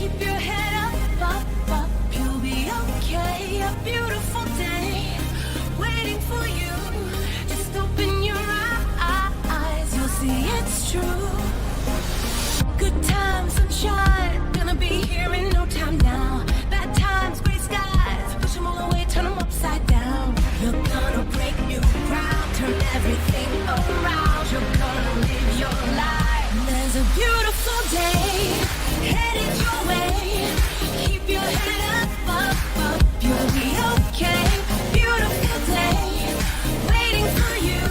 Keep your head up, you'll be okay. A beautiful day waiting for you. Just open your eyes, you'll see it's true. Good times, sunshine, gonna be here in no time now. Bad times, gray skies, push them all away, turn them upside down. You're gonna break new ground, turn everything around. You're gonna live your life. There's a beautiful day headed your way. Keep your head up, you'll be okay. Beautiful day waiting for you.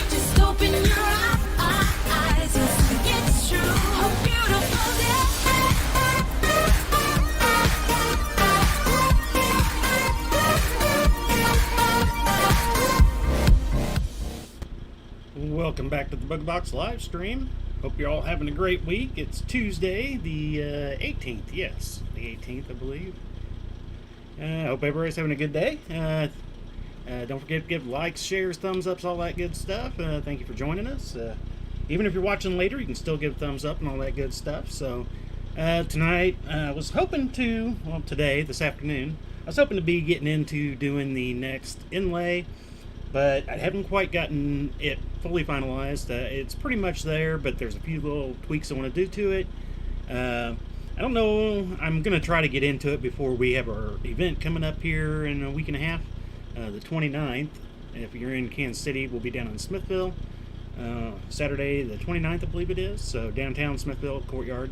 Just open your eyes, you'll see it's true. A beautiful day. Welcome back to the Booga Box live stream. Hope you're all having a great week. It's Tuesday, the 18th. Yes, the 18th, I believe. Hope everybody's having a good day. Don't forget to give likes, shares, thumbs ups, all that good stuff. Thank you for joining us. Even if you're watching later, you can still give a thumbs up and all that good stuff. So tonight, I was hoping to, well, today, this afternoon, I was hoping to be getting into doing the next inlay, but I haven't quite gotten it fully finalized. It's pretty much there, but there's a few little tweaks I want to do to it. I don't know, I'm going to try to get into it before we have our event coming up here in a week and a half, the 29th. If you're in Kansas City, we'll be down in Smithville, Saturday the 29th, I believe it is, so downtown Smithville, Courtyard.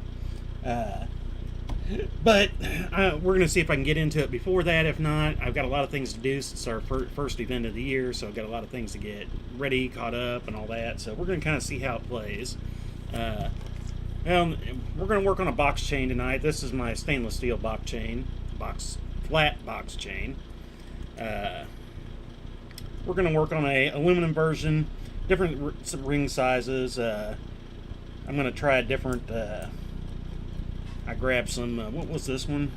But we're going to see if I can get into it before that. If not, I've got a lot of things to do since it's our first event of the year, so I've got a lot of things to get ready, caught up, and all that. So we're going to kind of see how it plays. Well, we're going to work on a box chain tonight. This is my stainless steel box chain, flat box chain. We're going to work on a aluminum version, different ring sizes. I'm going to try a different. I grabbed some, what was this one?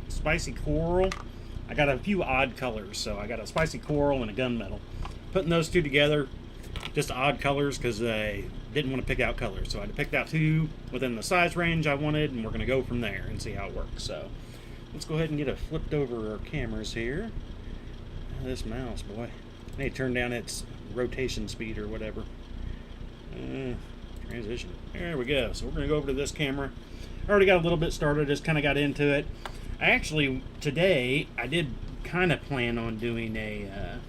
Spicy coral. I got a few odd colors, so I got a spicy coral and a gunmetal. Putting those two together, just odd colors, because I didn't want to pick out colors. So I picked out two within the size range I wanted, and we're going to go from there and see how it works. So let's go ahead and get it flipped over our cameras here. This mouse, boy. I need to turn down its rotation speed or whatever. Transition. There we go. So we're going to go over to this camera. I already got a little bit started, just kind of got into it. I actually, today, I did kind of plan on doing I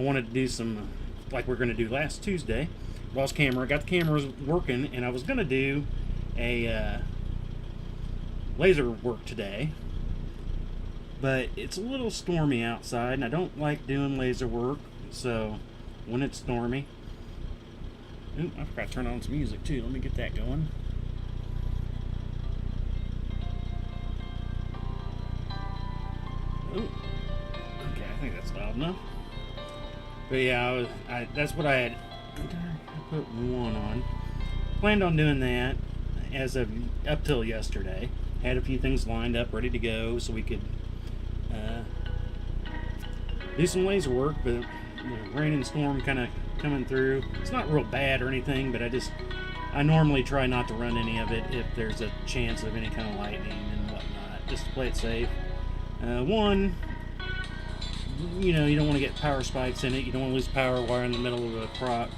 wanted to do some, like we're going to do last Tuesday. Lost camera, got the cameras working, and I was going to do a laser work today. But it's a little stormy outside, and I don't like doing laser work, so when it's stormy. Ooh, I forgot to turn on some music too. Let me get that going. Ooh. Okay, I think that's loud enough. But yeah, that's what I had. I put one on. Planned on doing that as of up till yesterday. Had a few things lined up, ready to go, so we could do some laser work. But the rain and storm kind of coming through. It's not real bad or anything, but I normally try not to run any of it if there's a chance of any kind of lightning and whatnot, just to play it safe. One, you know, you don't want to get power spikes in it. You don't want to lose power while in the middle of a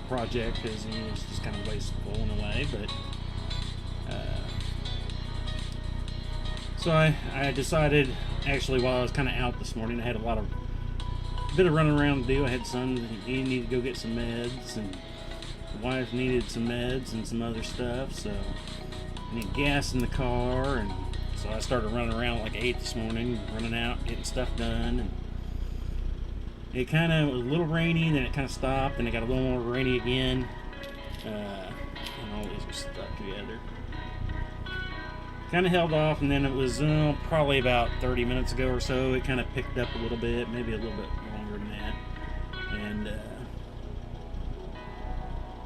project, because it's just kind of wasteful in a way. But so I decided, actually, while I was kind of out this morning, I had a bit of running around to do. I had son, he needed to go get some meds, and the wife needed some meds and some other stuff, so I needed gas in the car, and so I started running around like 8 this morning, running out, getting stuff done, and it kind of was a little rainy, then it kind of stopped, and it got a little more rainy again, and all these are stuck together. Kind of held off, and then it was probably about 30 minutes ago or so, it kind of picked up a little bit, maybe a little bit longer than that, and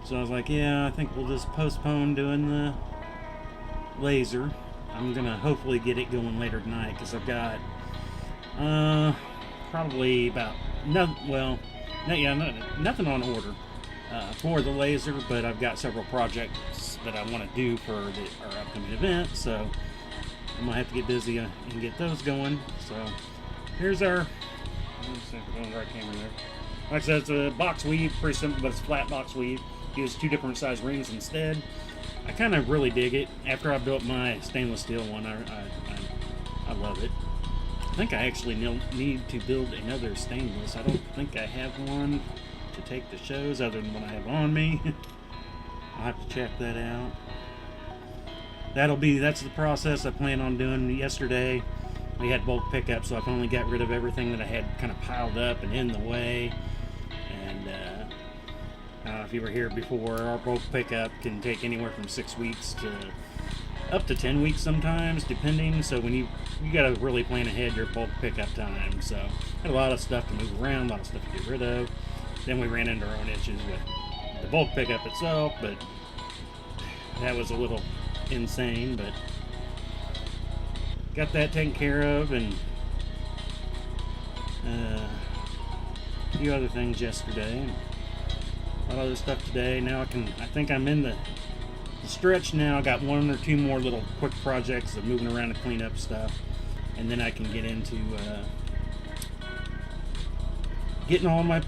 so I was like, yeah, I think we'll just postpone doing the laser. I'm gonna hopefully get it going later tonight, because I've got probably about nothing on order for the laser, but I've got several projects that I want to do for our upcoming event, so I'm gonna have to get busy and get those going. So here's our. Let's see if we're going the right camera there. Like I said, it's a box weave, pretty simple, but it's flat box weave. Use 2 different size rings instead. I kind of really dig it. After I built my stainless steel one, I love it. I think I actually need to build another stainless. I don't think I have one to take the shows other than what I have on me. I'll have to check that out. That's the process I plan on doing. Yesterday we had bulk pickup, so I finally got rid of everything that I had kind of piled up and in the way. And if you were here before, our bulk pickup can take anywhere from 6 weeks to up to 10 weeks sometimes, depending. So when you got to really plan ahead your bulk pickup time. So had a lot of stuff to move around, a lot of stuff to get rid of. Then we ran into our own issues with the bulk pickup itself, but that was a little insane. But got that taken care of, and a few other things yesterday, a lot of other stuff today. Now I think I'm in the stretch now. I got 1 or 2 more little quick projects of moving around to clean up stuff, and then I can get into getting all my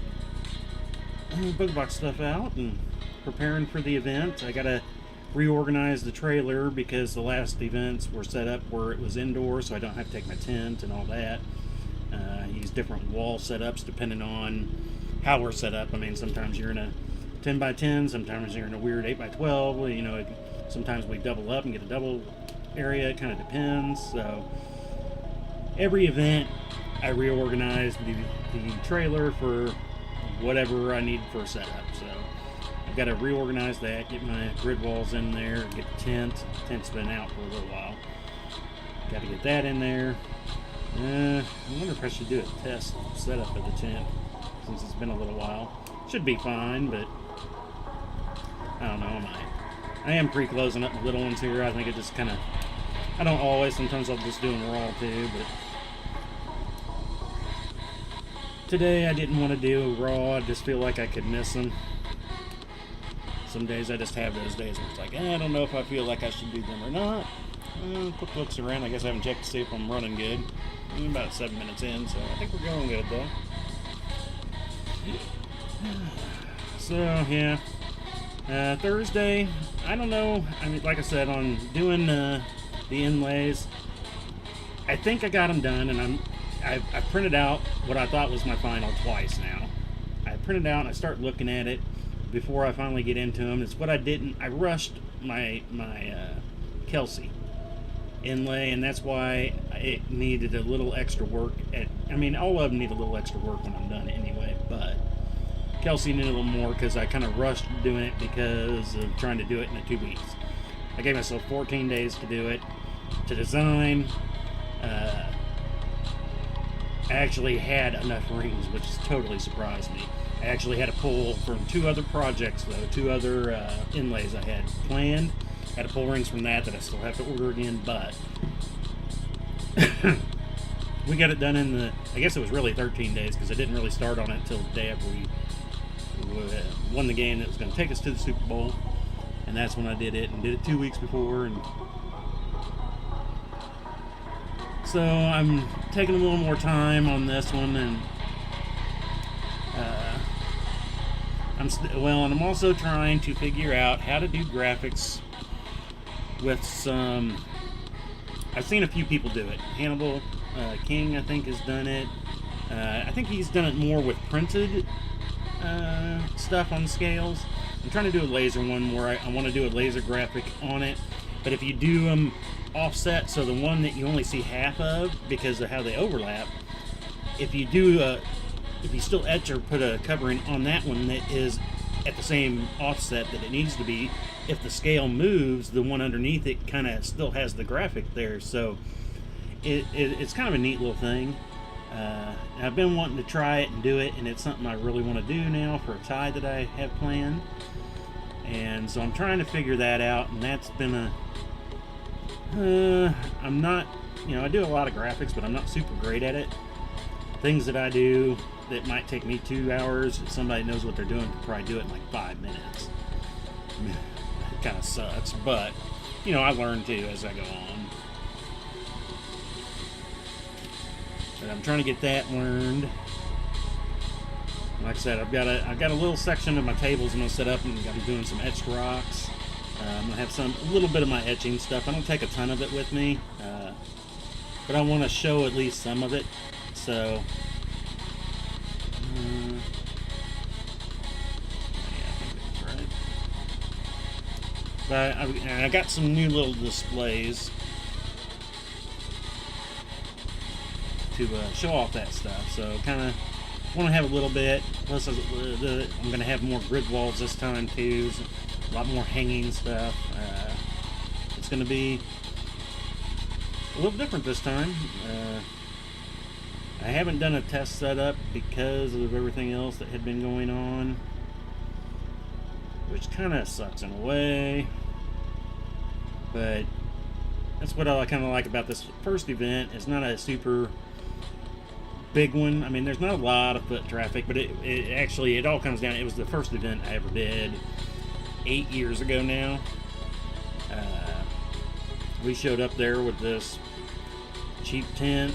Booga box stuff out and preparing for the event. I gotta reorganize the trailer because the last events were set up where it was indoor, so I don't have to take my tent and all that. Use different wall setups depending on how we're set up. I mean, sometimes you're in a 10 by 10, sometimes you're in a weird 8 by 12. You know, sometimes we double up and get a double area. It kind of depends. So every event, I reorganize the trailer for whatever I need for a setup. So I've got to reorganize that, get my grid walls in there, get the tent. The tent's been out for a little while. Got to get that in there. I wonder if I should do a test setup of the tent since it's been a little while. Should be fine, but I don't know. I am pre-closing up the little ones here. I think it just kind of, I don't always. Sometimes I'll just do them raw too, but today I didn't want to do raw. I just feel like I could miss them. Some days I just have those days where it's like, I don't know if I feel like I should do them or not. Quick looks around. I guess I haven't checked to see if I'm running good. I'm about 7 minutes in, so I think we're going good though. So yeah, Thursday, I don't know. I mean, like I said, on doing the inlays, I think I got them done, and I've printed out what I thought was my final twice now. I printed out and I start looking at it before I finally get into them. It's what I didn't. I rushed my Kelsey inlay, and that's why it needed a little extra work. I mean, all of them need a little extra work when I'm done anyway, but Kelsey needed a little more because I kind of rushed doing it because of trying to do it in 2 weeks. I gave myself 14 days to do it, to design. I actually had enough rings, which totally surprised me. I actually had to pull from 2 other projects, though, 2 other inlays I had planned. I had to pull rings from that I still have to order again, but we got it done in I guess it was really 13 days because I didn't really start on it until the day after we won the game that was going to take us to the Super Bowl, and that's when I did it, and did it 2 weeks before. And so I'm taking a little more time on this one, and I'm also trying to figure out how to do graphics with some. I've seen a few people do it. Hannibal King, I think, has done it. I think he's done it more with printed stuff on scales. I'm trying to do a laser one where I want to do a laser graphic on it, but if you do them offset, so the one that you only see half of because of how they overlap, if you still etch or put a covering on that one that is at the same offset that it needs to be, if the scale moves, the one underneath it kind of still has the graphic there. So it's kind of a neat little thing. I've been wanting to try it and do it, and it's something I really want to do now for a tie that I have planned. And so I'm trying to figure that out, and that's been I'm not, I do a lot of graphics, but I'm not super great at it. Things that I do that might take me 2 hours, if somebody knows what they're doing, could probably do it in like 5 minutes. It kind of sucks, but I learn too as I go on. But I'm trying to get that learned. Like I said, I've got a little section of my tables I'm gonna set up, and I'm doing some etched rocks. I'm gonna have a little bit of my etching stuff. I don't take a ton of it with me, but I want to show at least some of it. So, yeah, I think that's right. But I got some new little displays to show off that stuff. So, kind of want to have a little bit. Plus, I'm going to have more grid walls this time too. So a lot more hanging stuff. It's going to be a little different this time. I haven't done a test setup because of everything else that had been going on, which kind of sucks in a way. But that's what I kind of like about this first event. It's not a super big one. I mean, there's not a lot of foot traffic, but it actually, it all comes down. It was the first event I ever did 8 years ago now. We showed up there with this cheap tent,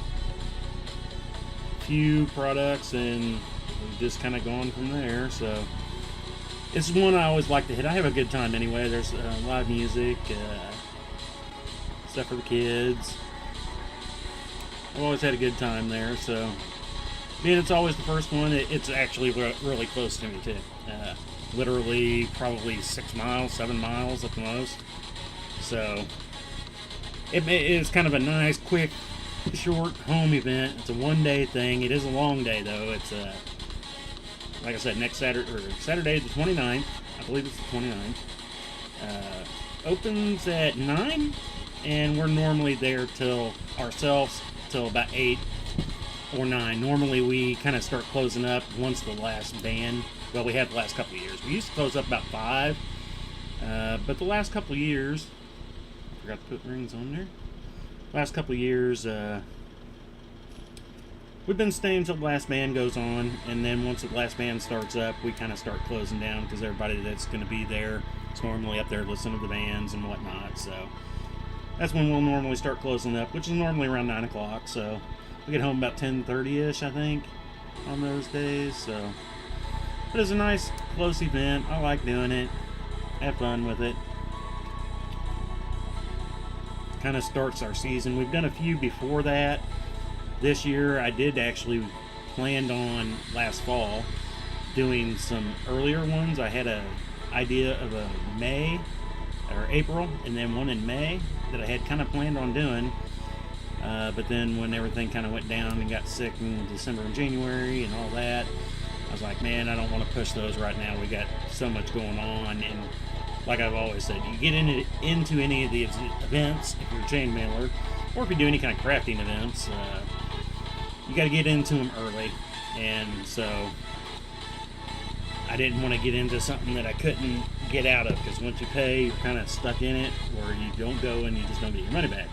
few products, and we've just kind of gone from there. So it's one I always like to hit. I have a good time anyway. There's live music, stuff for the kids. I've always had a good time there. So being it's always the first one, it's actually really close to me too. Literally probably 6 miles, 7 miles at the most. So it's kind of a nice, quick, short home event. It's a one-day thing. It is a long day though. It's like I said, next Saturday the 29th. I believe it's the 29th. Opens at 9, and we're normally there till about 8 or 9. Normally we kind of start closing up once the last band. Well, we had the last couple of years. We used to close up about 5, but the last couple of years, I forgot to put rings on there. Last couple of years, we've been staying until the last band goes on, and then once the last band starts up, we kind of start closing down because everybody that's going to be there is normally up there listening to the bands and whatnot. So that's when we'll normally start closing up, which is normally around 9 o'clock. So we get home about 10:30ish, I think, on those days. So, but it's a nice, close event. I like doing it. Have fun with it. Kind of starts our season. We've done a few before that. This year, I did actually planned on last fall doing some earlier ones. I had an idea of a May or April, and then one in May that I had kind of planned on doing. But then when everything kind of went down and got sick in December and January and all that, I was like, man, I don't want to push those right now. We got so much going on. And like I've always said, you get into any of these events, if you're a chain mailer, or if you do any kind of crafting events, you got to get into them early. And so I didn't want to get into something that I couldn't get out of, because once you pay, you're kind of stuck in it, or you don't go and you just don't get your money back,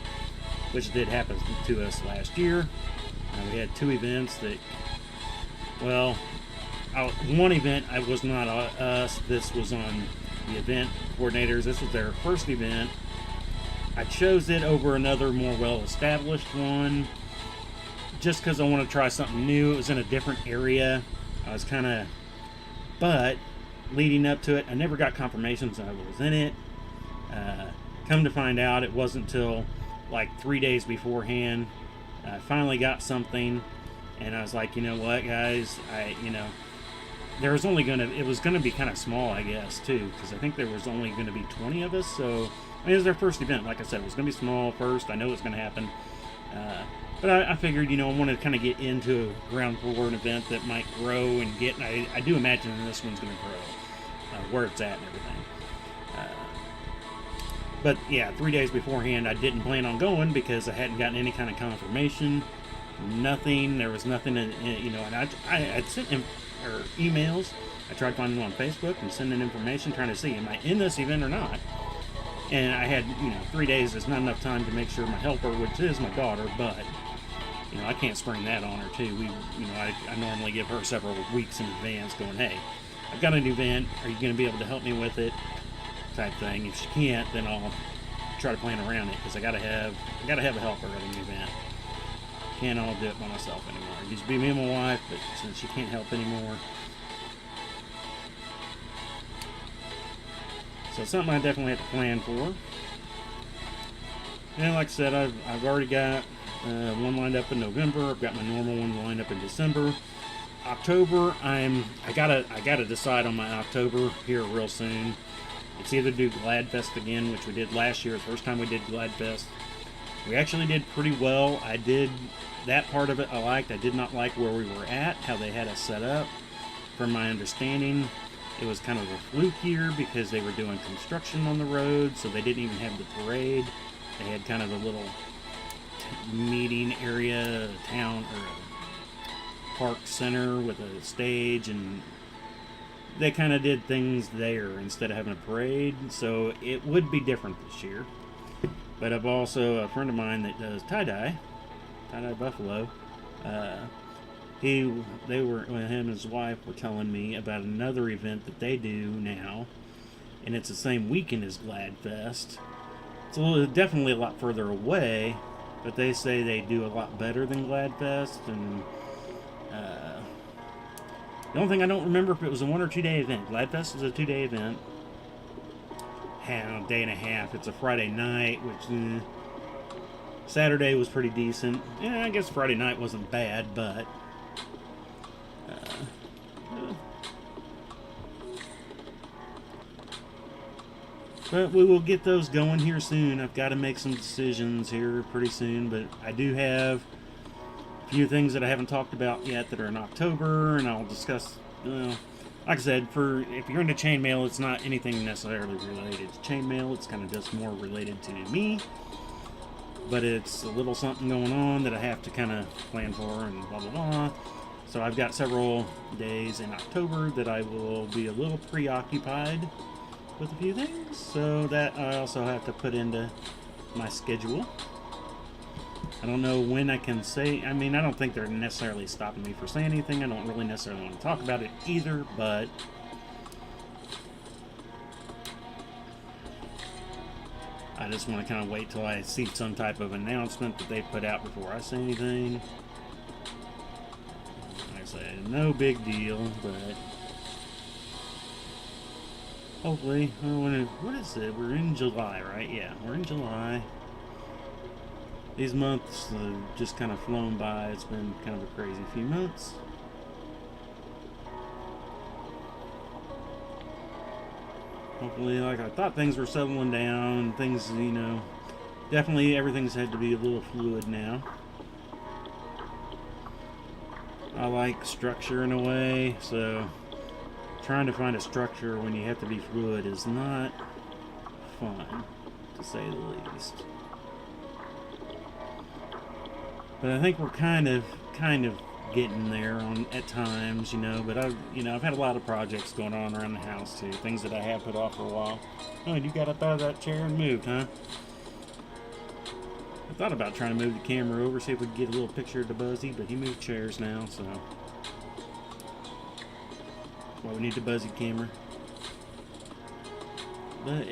which did happen to us last year. We had 2 events that, well, one event I was not us. This was on the event coordinators. This was their first event. I chose it over another more well-established one just because I want to try something new. It was in a different area. I was kind of, but leading up to it, I never got confirmations that I was in it. Come to find out, it wasn't until like 3 days beforehand I finally got something, and I was like, you know what, guys, there was only it was gonna be kind of small, I guess, too, because I think there was only gonna be 20 of us. So I mean, it was their first event. Like I said, it was gonna be small first. I know it's gonna happen, but I figured, I want to kind of get into a ground floor event that might grow and get. I do imagine this one's gonna grow, where it's at and everything. But yeah, 3 days beforehand, I didn't plan on going because I hadn't gotten any kind of confirmation. Nothing. There was nothing. And I'd sent emails. I tried finding them on Facebook and sending information, trying to see, am I in this event or not? And I had, 3 days is not enough time to make sure my helper, which is my daughter, but I can't spring that on her too. I normally give her several weeks in advance, going, hey, I've got an event. Are you going to be able to help me with it? Type thing. If she can't, then I'll try to plan around it, because I gotta have a helper at an event. can't all do it by myself anymore. It used to be me and my wife, but since she can't help anymore, so it's something I definitely have to plan for. And like I said, I've already got one lined up in November. I've got my normal one lined up in December. October, I gotta decide on my October here real soon. It's either do Gladfest again, which we did last year, the first time we did Gladfest. We actually did pretty well. I did that part of it I liked. I did not like where we were at, how they had us set up. From my understanding, it was kind of a fluke year because they were doing construction on the road, so they didn't even have the parade. They had kind of a little meeting area, a town or a park center with a stage, and they kind of did things there instead of having a parade. So it would be different this year. But I've also a friend of mine that does tie-dye Buffalo. Him and his wife were telling me about another event that they do now, and it's the same weekend as Gladfest. It's definitely a lot further away, but they say they do a lot better than Gladfest. And the only thing I don't remember if it was a 1 or 2 day event. Gladfest is a 2-day event. A day and a half. It's a Friday night, which Saturday was pretty decent. Yeah, I guess Friday night wasn't bad, but we will get those going here soon. I've got to make some decisions here pretty soon, but I do have a few things that I haven't talked about yet that are in October, and I'll discuss. Like I said, if you're into chainmail, it's not anything necessarily related to chainmail. It's kind of just more related to me. But it's a little something going on that I have to kind of plan for and blah, blah, blah. So I've got several days in October that I will be a little preoccupied with a few things. So that I also have to put into my schedule. I don't know when I can say. I mean, I don't think they're necessarily stopping me for saying anything. I don't really necessarily want to talk about it either, but I just want to kind of wait till I see some type of announcement that they put out before I say anything. Like I said, no big deal, but hopefully, what is it? We're in July, right? Yeah, we're in July. These months have just kind of flown by. It's been kind of a crazy few months. Hopefully, like I thought things were settling down. Things, definitely everything's had to be a little fluid now. I like structure in a way, so trying to find a structure when you have to be fluid is not fun, to say the least. But I think we're kind of getting there at times, But I've had a lot of projects going on around the house too, things that I have put off for a while. Oh, and you got up out of that chair and moved, huh? I thought about trying to move the camera over, see if we could get a little picture of the Buzzy, but he moved chairs now, so well, we need the Buzzy camera. But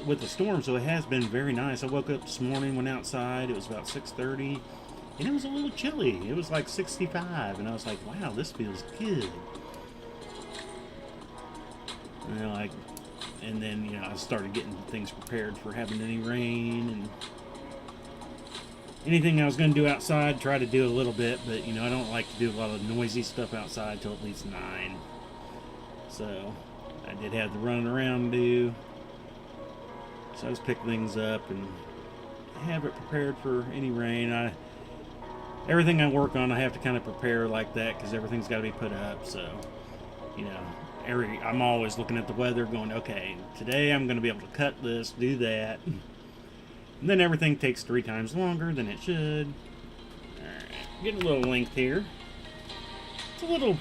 with the storm, so it has been very nice. I woke up this morning, went outside. It was about 6:30. And it was a little chilly. It was like 65, and I was like, "Wow, this feels good." And then I started getting things prepared for having any rain and anything I was going to do outside. Try to do a little bit, but I don't like to do a lot of noisy stuff outside till at least 9. So I did have the running around to do. So I just pick things up and have it prepared for any rain. Everything I work on, I have to kind of prepare like that because everything's got to be put up. So, I'm always looking at the weather going, okay, today I'm going to be able to cut this, do that. And then everything takes 3 times longer than it should. Alright, getting a little length here. It's a little,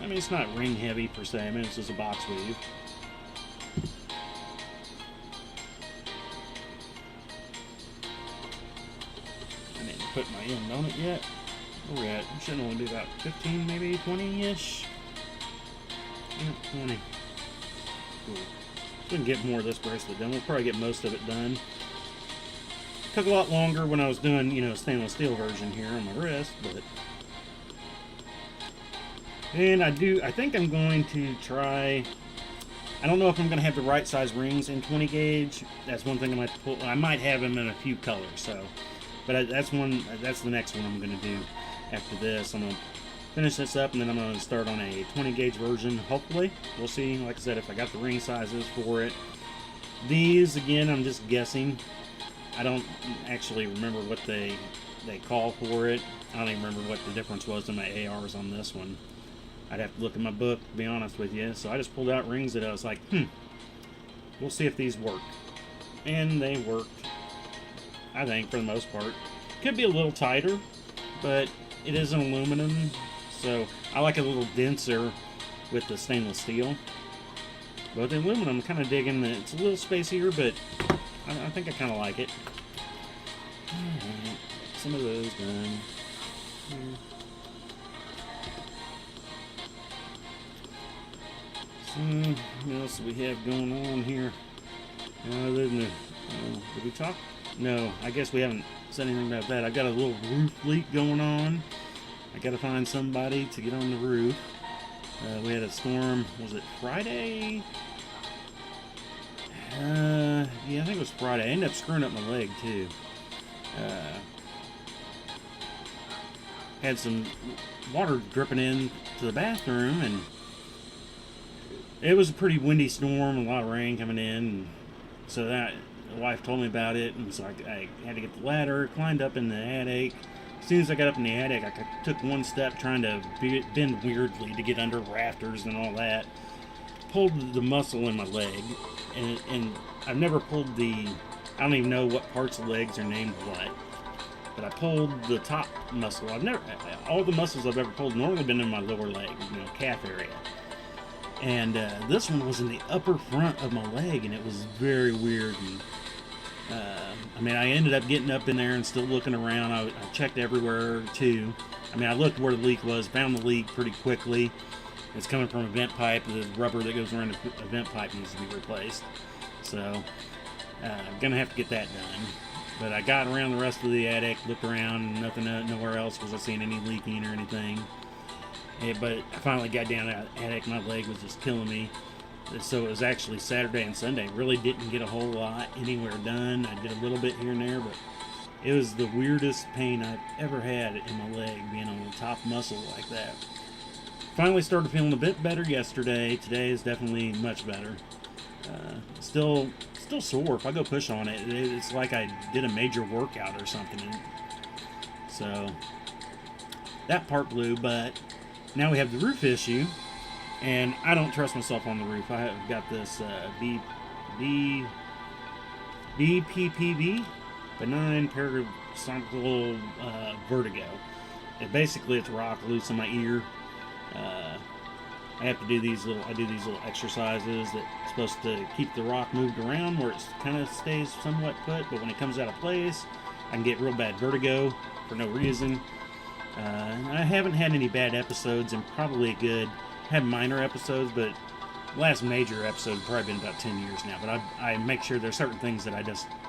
it's not ring heavy per se. It's just a box weave. Put my end on it yet. Where we at? We should only do about 15, maybe 20-ish. Yeah, 20. Cool. We can get more of this bracelet done. We'll probably get most of it done. Took a lot longer when I was doing, stainless steel version here on my wrist, but... And I think I'm going to try... I don't know if I'm going to have the right size rings in 20 gauge. That's one thing I might pull. I might have them in a few colors, so... But that's the next one I'm going to do after this. I'm going to finish this up, and then I'm going to start on a 20 gauge version, hopefully. We'll see, like I said, if I got the ring sizes for it. These, again, I'm just guessing. I don't actually remember what they call for it. I don't even remember what the difference was in my ARs on this one. I'd have to look in my book, to be honest with you. So I just pulled out rings that I was like, we'll see if these work. And they worked, I think, for the most part. Could be a little tighter, but it is an aluminum, so I like a little denser with the stainless steel. But the aluminum, I'm kind of digging that it's a little spacier, but I think I kind of like it. Alright, some of those done. Here. So, what else do we have going on here? Other than did we talk? No, I guess we haven't said anything about that. I've got a little roof leak going on. I got to find somebody to get on the roof. We had a storm, was it Friday? Yeah, I think it was Friday. I ended up screwing up my leg, too. Had some water dripping in to the bathroom, and it was a pretty windy storm, a lot of rain coming in, and so the wife told me about it, and so I had to get the ladder, climbed up in the attic. As soon as I got up in the attic, I took one step trying to bend weirdly to get under rafters and all that. Pulled the muscle in my leg, and I've never pulled I don't even know what parts of legs are named what, but I pulled the top muscle. All the muscles I've ever pulled normally been in my lower leg, calf area. And this one was in the upper front of my leg, and it was very weird. And I ended up getting up in there and still looking around. I checked everywhere too. I looked where the leak was, found the leak pretty quickly. It's coming from a vent pipe. The rubber that goes around the vent pipe needs to be replaced. So, I'm going to have to get that done. But I got around the rest of the attic, looked around, nowhere else was I seeing any leaking or anything. But I finally got down to the attic, my leg was just killing me. So it was actually Saturday and Sunday. Really didn't get a whole lot anywhere done. I did a little bit here and there, but it was the weirdest pain I've ever had in my leg, being on the top muscle like that. Finally started feeling a bit better yesterday. Today is definitely much better. Still sore. If I go push on it, it's like I did a major workout or something. So that part blew, but now we have the roof issue, and I don't trust myself on the roof. I have got this BPPV, benign parasympathetic vertigo. It's rock loose in my ear. I have to do these little exercises that's supposed to keep the rock moved around where it kind of stays somewhat put, but when it comes out of place, I can get real bad vertigo for no reason. I haven't had any bad episodes, and probably had minor episodes, but last major episode probably been about 10 years now. But I make sure there's certain things that I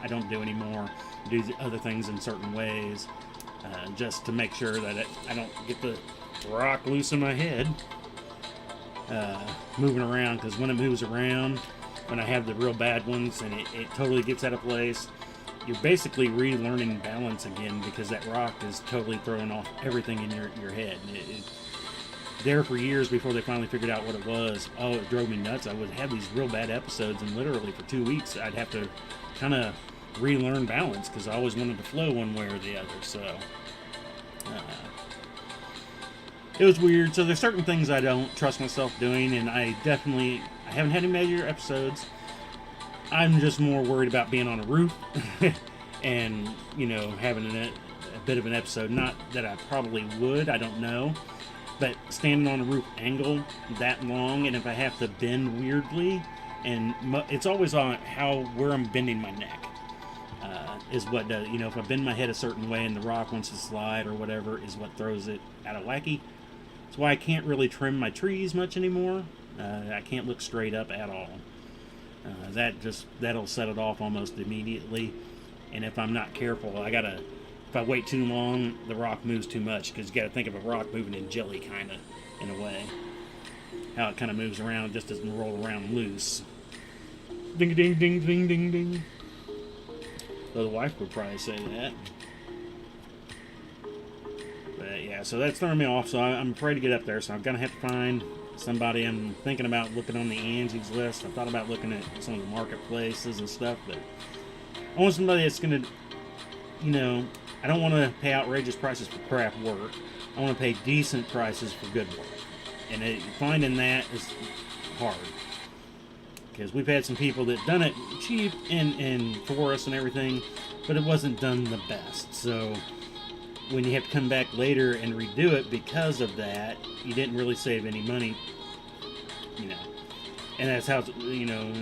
don't do anymore, do other things in certain ways, just to make sure that I don't get the rock loose in my head, moving around, because when it moves around, when I have the real bad ones and it totally gets out of place, you're basically relearning balance again, because that rock is totally throwing off everything in your head. There for years before they finally figured out what it was. Oh, it drove me nuts. I would have these real bad episodes, and literally for 2 weeks I'd have to kind of relearn balance, because I always wanted to flow one way or the other. So it was weird. So there's certain things I don't trust myself doing, and I haven't had any major episodes. I'm just more worried about being on a roof and, having a bit of an episode. Not that I probably would, I don't know. But standing on a roof angle that long, and if I have to bend weirdly, and it's always on where I'm bending my neck, is what does, if I bend my head a certain way and the rock wants to slide or whatever, is what throws it out of wacky. That's why I can't really trim my trees much anymore. I can't look straight up at all. That'll set it off almost immediately. and if I'm not careful, if I wait too long, the rock moves too much, because you got to think of a rock moving in jelly, kind of, in a way. How it kind of moves around, just doesn't roll around loose. Ding, ding, ding, ding, ding, ding. Though the wife would probably say that. But yeah, so that's throwing me off, so I'm afraid to get up there, so I'm going to have to find somebody. I'm thinking about looking on the Angie's list. I thought about looking at some of the marketplaces and stuff, but I want somebody that's going to, you know, I don't want to pay outrageous prices for crap work. I want to pay decent prices for good work. And finding that is hard. Because we've had some people that done it cheap and for us and everything, but it wasn't done the best. So when you have to come back later and redo it because of that, you didn't really save any money, you know. And that's how, you know,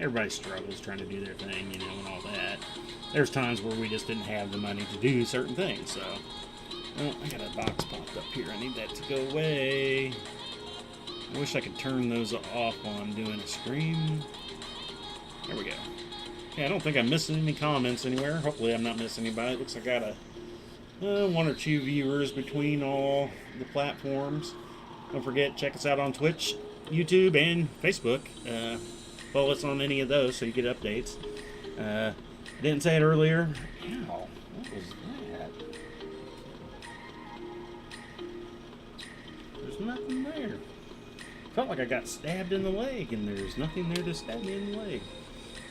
everybody struggles trying to do their thing, you know, and all that. There's times where we just didn't have the money to do certain things, so. Oh, I got a box popped up here. I need that to go away. I wish I could turn those off while I'm doing a stream. There we go. Yeah, I don't think I'm missing any comments anywhere. Hopefully I'm not missing anybody. It looks like I got one or two viewers between all the platforms. Don't forget, check us out on Twitch, YouTube, and Facebook. Follow us on any of those so you get updates. Didn't say it earlier. Ow, what was that? There's nothing there. Felt like I got stabbed in the leg, and there's nothing there to stab me in the leg.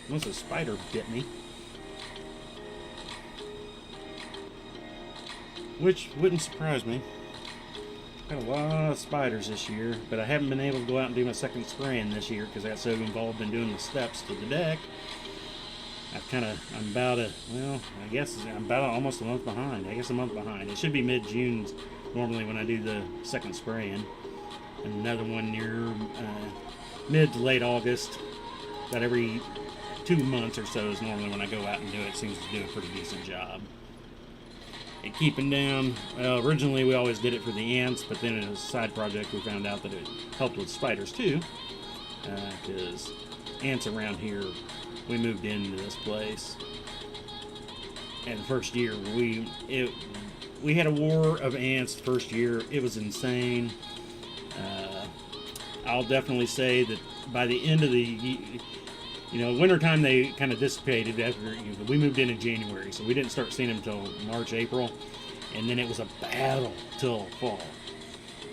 Unless a spider bit me. Which wouldn't surprise me. Got a lot of spiders this year, but I haven't been able to go out and do my second spraying this year because I got so involved in doing the steps to the deck. I'm about almost a month behind. I guess a month behind. It should be mid-June normally when I do the second spraying. And another one near mid to late August. About every 2 months or so is normally when I go out and do it. Seems to do a pretty decent job. And keeping down, well, originally we always did it for the ants, but then as a side project we found out that it helped with spiders too. Because ants around here, we moved into this place. And the first year, we had a war of ants the first year. It was insane. I'll definitely say that by the end of the, wintertime they kind of dissipated after, we moved in January, so we didn't start seeing them until March, April, and then it was a battle till fall.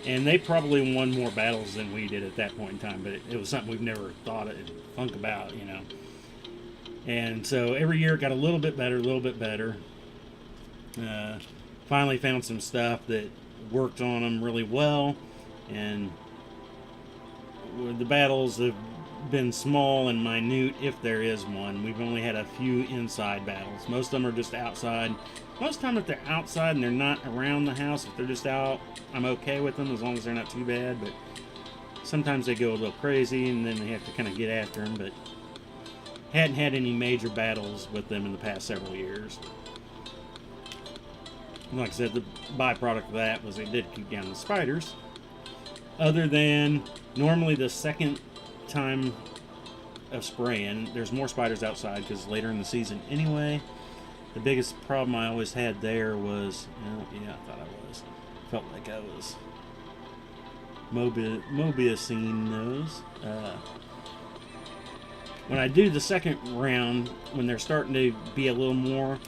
And they probably won more battles than we did at that point in time, but it was something we've never thunk about, And so every year it got a little bit better. Finally found some stuff that worked on them really well, and the battles have been small and minute, if there is one. We've only had a few inside battles. Most of them are just outside. Most of the time, if they're outside and they're not around the house, if they're just out, I'm okay with them as long as they're not too bad. But sometimes they go a little crazy, and then they have to kind of get after them. But hadn't had any major battles with them in the past several years. Like I said, the byproduct of that was they did keep down the spiders. Other than normally the second time of spraying, there's more spiders outside because later in the season anyway. The biggest problem I always had there was, felt like I was Mobiusing those. When I do the second round, when they're starting to be a little more,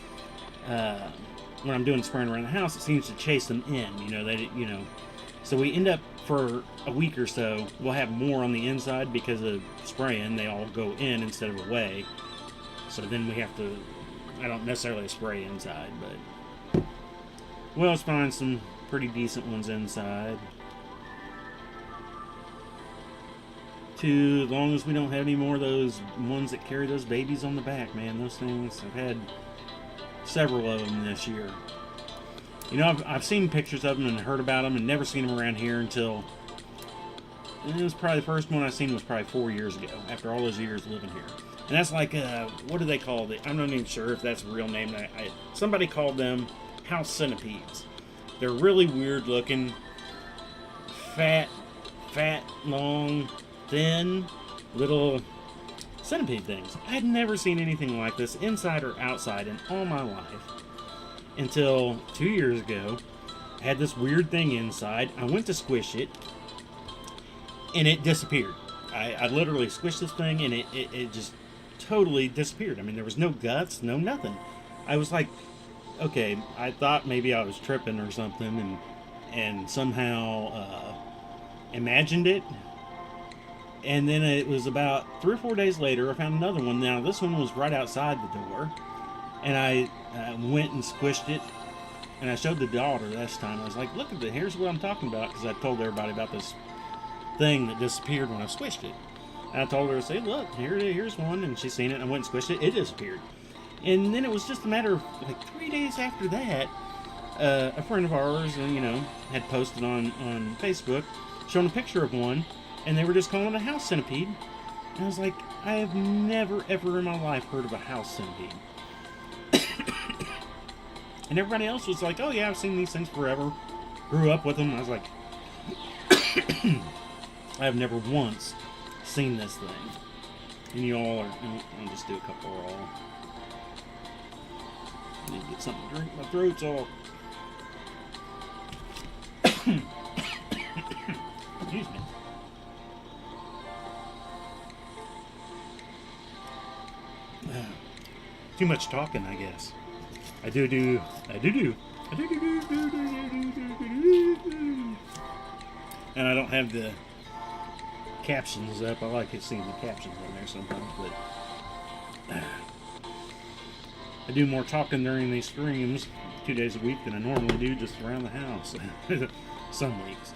when I'm doing spraying around the house, it seems to chase them in. So we end up for a week or so, we'll have more on the inside because of spraying. They all go in instead of away. So then we have to, I don't necessarily spray inside, but we'll always find some pretty decent ones inside. As long as we don't have any more of those ones that carry those babies on the back, man. Those things, I've had several of them this year. I've seen pictures of them and heard about them and never seen them around here until, it was probably the first one I seen was probably 4 years ago, after all those years living here. And that's like, what do they call it? I'm not even sure if that's a real name. Somebody called them house centipedes. They're really weird looking, fat, long, thin, little centipede things. I had never seen anything like this, inside or outside, in all my life. Until 2 years ago, I had this weird thing inside. I went to squish it, and it disappeared. I literally squished this thing, and it just totally disappeared. I mean, there was no guts, no nothing. I was like, okay, I thought maybe I was tripping or something, and somehow imagined it. And then it was about 3 or 4 days later, I found another one. Now, this one was right outside the door, and I went and squished it, and I showed the daughter this time. I was like, look at it, here's what I'm talking about, because I told everybody about this thing that disappeared when I squished it. And I told her, say, look, here's one, and she seen it, and I went and squished it, it disappeared. And then it was just a matter of like 3 days after that, a friend of ours, had posted on Facebook, showing a picture of one, and they were just calling it a house centipede. And I was like, I have never, ever in my life heard of a house centipede. And everybody else was like, oh yeah, I've seen these things forever. Grew up with them. I was like, I have never once seen this thing. And you all are, I'll just do a couple all. I need to get something to drink. My throat's all. Excuse me. Too much talking, I guess. I do. And I don't have the captions up. I like seeing the captions on there sometimes, but I do more talking during these streams 2 days a week than I normally do just around the house. Some weeks.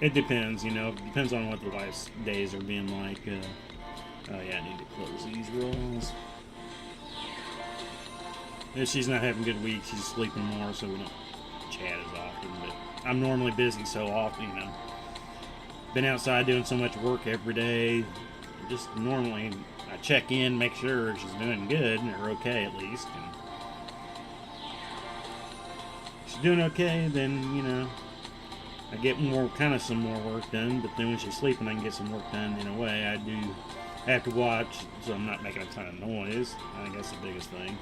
It depends, It depends on what the last days are being like. Oh yeah, I need to close these rolls. If she's not having a good week, she's sleeping more, so we don't chat as often. But I'm normally busy so often, Been outside doing so much work every day. Just normally, I check in, make sure she's doing good, or okay at least. And if she's doing okay, then, I get some more work done. But then when she's sleeping, I can get some work done in a way. I do have to watch, so I'm not making a ton of noise. I think that's the biggest thing.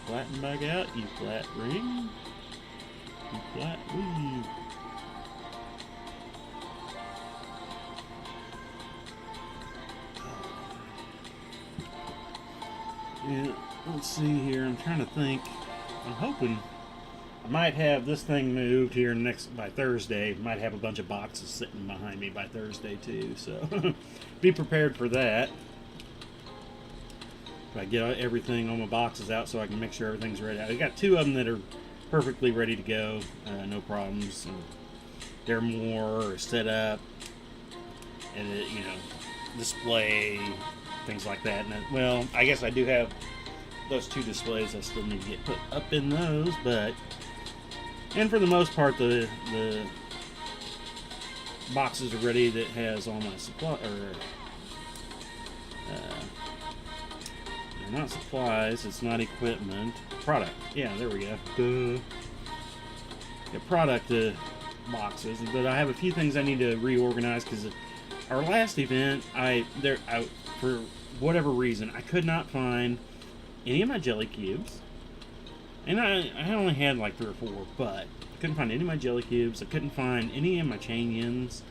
Flatten back out, you flat ring. You flat ring. Yeah, let's see here. I'm trying to think. I'm hoping I might have this thing moved here by Thursday. Might have a bunch of boxes sitting behind me by Thursday too. So be prepared for that. I get everything, all my boxes out, so I can make sure everything's ready. I got 2 of them that are perfectly ready to go, no problems. And they're more set up, and display, things like that. And I guess I do have those 2 displays. I still need to get put up in those, and for the most part, the boxes are ready. That has all my supply, not supplies, it's not equipment. Product. Yeah, there we go. Duh. Yeah, product boxes. But I have a few things I need to reorganize because our last event, for whatever reason, I could not find any of my jelly cubes. And I only had like 3 or 4, but I couldn't find any of my jelly cubes. I couldn't find any of my chain ends.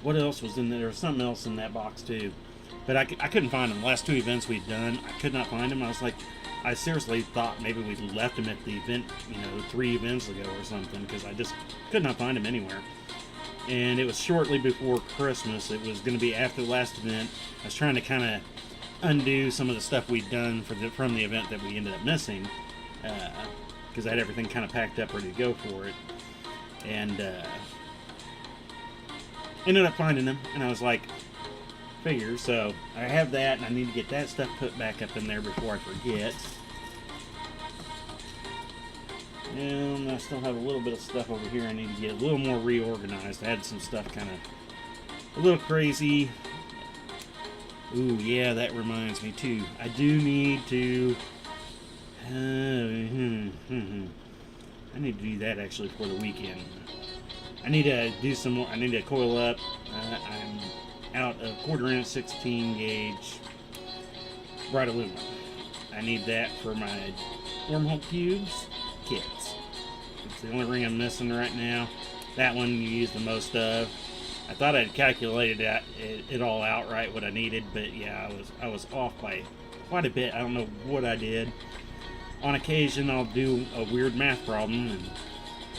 What else was in there? There was something else in that box too. But I couldn't find them. The last 2 events we'd done, I could not find them. I was like, I seriously thought maybe we left them at the event, 3 events ago or something, because I just could not find them anywhere. And it was shortly before Christmas. It was going to be after the last event. I was trying to kind of undo some of the stuff we'd done from the event that we ended up missing, because I had everything kind of packed up, ready to go for it. And ended up finding them, and I was like, figure, so I have that, and I need to get that stuff put back up in there before I forget. And I still have a little bit of stuff over here I need to get a little more reorganized. I had some stuff kind of a little crazy. Ooh, yeah, that reminds me too. I do need to I need to do that actually for the weekend. I need to do some more. I need to coil up. I'm out of 1/4" 16 gauge bright aluminum. I need that for my wormhole cubes kits. It's the only ring I'm missing right now. That one you use the most of. I thought I'd calculated it all out right what I needed, but yeah, I was off by quite a bit. I don't know what I did. On occasion, I'll do a weird math problem and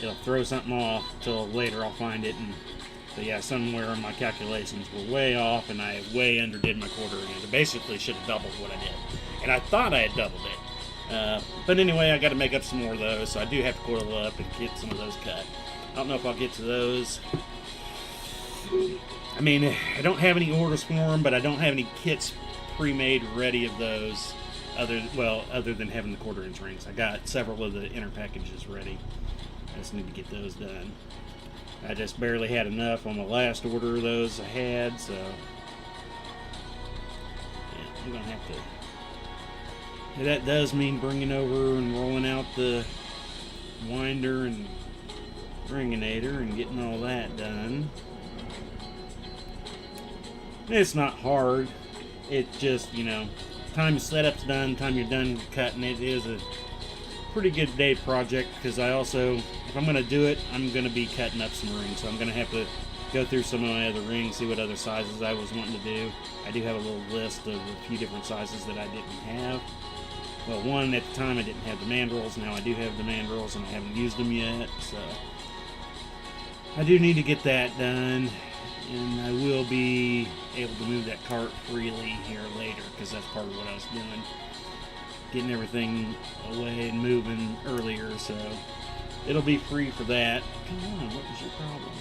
it'll throw something off till later I'll find it. But yeah, somewhere in my calculations were way off and I way underdid my 1/4 inch. I basically should have doubled what I did. And I thought I had doubled it. But anyway, I got to make up some more of those, so I do have to coil up and get some of those cut. I don't know if I'll get to those. I mean, I don't have any orders for them, but I don't have any kits pre-made ready of those. Other than having the 1/4 inch rings. I got several of the inner packages ready. I just need to get those done. I just barely had enough on the last order of those I had, so yeah, I'm gonna have to. That does mean bringing over and rolling out the winder and ringinator and getting all that done. It's not hard. It's just, time setup's done, time you're done cutting it is a pretty good day project, because I also, if I'm going to do it, I'm going to be cutting up some rings, so I'm going to have to go through some of my other rings, see what other sizes I was wanting to do. I do have a little list of a few different sizes that I didn't have. Well, one, at the time I didn't have the mandrels, now I do have the mandrels and I haven't used them yet, so I do need to get that done. And I will be able to move that cart freely here later, because that's part of what I was doing. Getting everything away and moving earlier, so it'll be free for that. Come on, what was your problem?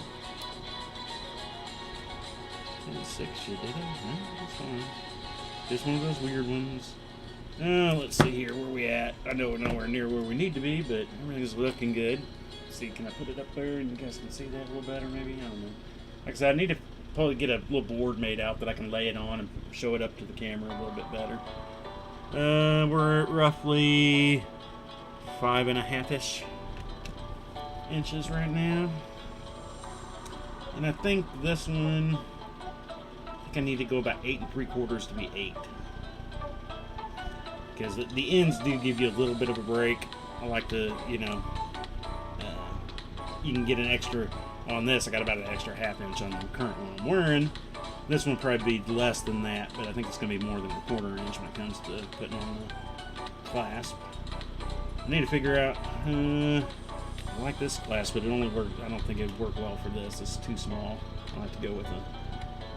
6 you did it? No, that's fine. Just one of those weird ones. Let's see here, where we at? I know we're nowhere near where we need to be, but everything's looking good. Let's see, can I put it up there and you guys can see that a little better maybe? I don't know. Like I said, I need to probably get a little board made out that I can lay it on and show it up to the camera a little bit better. We're at roughly 5.5-ish inches right now. And I think this one, I need to go about 8 3/4 to be 8. Because the ends do give you a little bit of a break. I like to, you can get an extra. On this, I got about an extra 1/2 inch on the current one I'm wearing. This one will probably be less than that, but I think it's going to be more than a 1/4 inch when it comes to putting on the clasp. I need to figure out, I like this clasp, but it only worked, I don't think it would work well for this. It's too small. I'll have to go with a